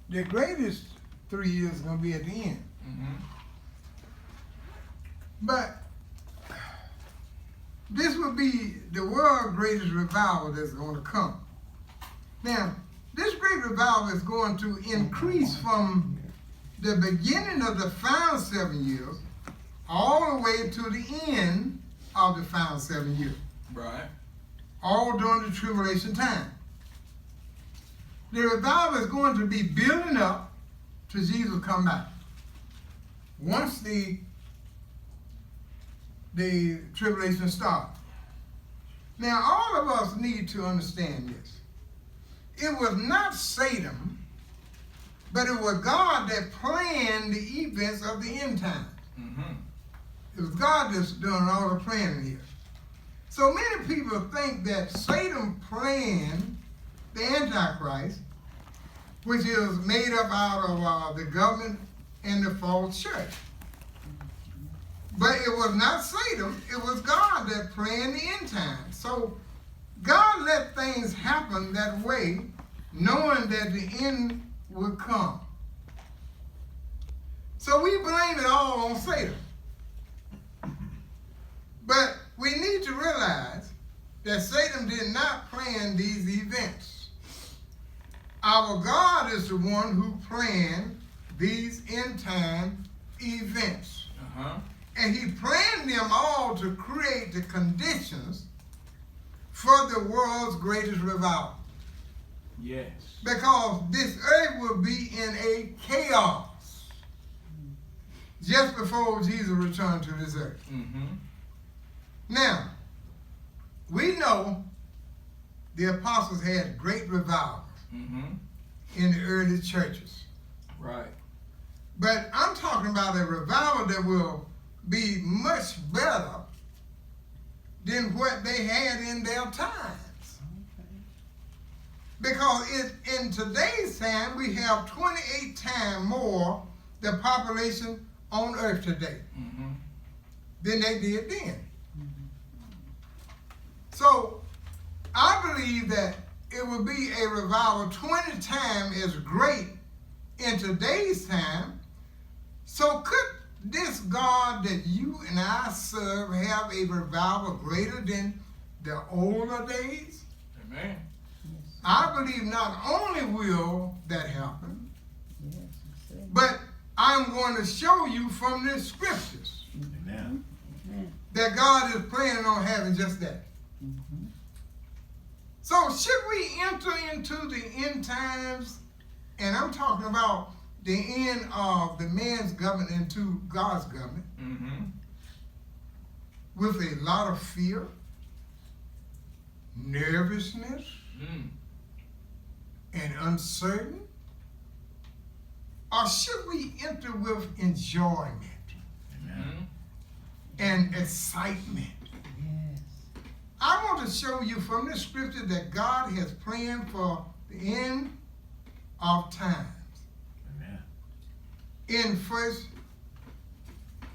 the greatest 3 years is going to be at the end. Mm-hmm. But this will be the world's greatest revival that's going to come. Now, this great revival is going to increase from the beginning of the final 7 years all the way to the end of the final 7 years. Right. All during the tribulation time. The revival is going to be building up till Jesus come back. Once the tribulation starts. Now, all of us need to understand this. It was not Satan, but it was God that planned the events of the end time. Mm-hmm. It was God that's doing all the planning here. So many people think that Satan planned the Antichrist, which is made up out of the government and the false church. But it was not Satan, it was God that planned the end time. So God let things happen that way, knowing that the end would come. So we blame it all on Satan. But we need to realize that Satan did not plan these events. Our God is the one who planned these end time events. Uh-huh. And he planned them all to create the conditions for the world's greatest revival. Yes. Because this earth will be in a chaos just before Jesus returned to this earth. Mm-hmm. Now, we know the apostles had great revivals Mm-hmm. in the early churches. Right. But I'm talking about a revival that will be much better than what they had in their times. Because in today's time, we have 28 times more the population on earth today Mm-hmm. than they did then. So I believe that it will be a revival 20 times as great in today's time. So could this God that you and I serve have a revival greater than the older days? Amen. I believe not only will that happen, but I'm going to show you from the scriptures Amen. that God is planning on having just that. So should we enter into the end times, and I'm talking about the end of the man's government into God's government, Mm-hmm. with a lot of fear, nervousness, Mm. and uncertain? Or should we enter with enjoyment Mm-hmm. and excitement? I want to show you from this scripture that God has planned for the end of times. Amen. In 1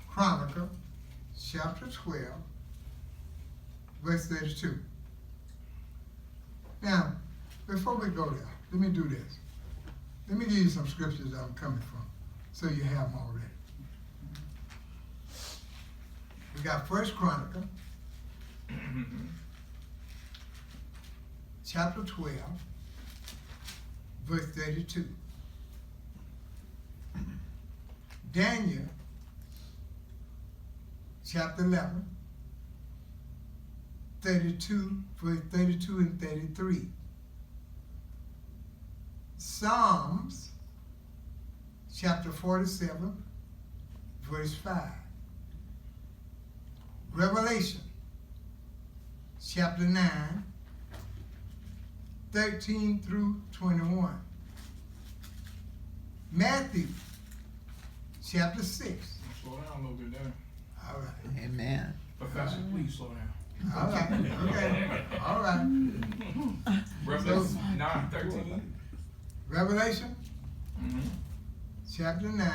Chronicles chapter 12, verse 32. Now, before we go there, let me do this. Let me give you some scriptures that I'm coming from, so you have them already. We got 1 Chronicles chapter 12, verse 32. Daniel chapter 11, 32, verse 32 and 33. Psalms chapter 47, verse 5. Revelation chapter 9, 13 through 21. Matthew chapter 6. Slow down a little bit there. All right. Amen. Professor, please slow down. All right. Okay. All right. Revelation 9:13. Revelation Mm-hmm. chapter 9.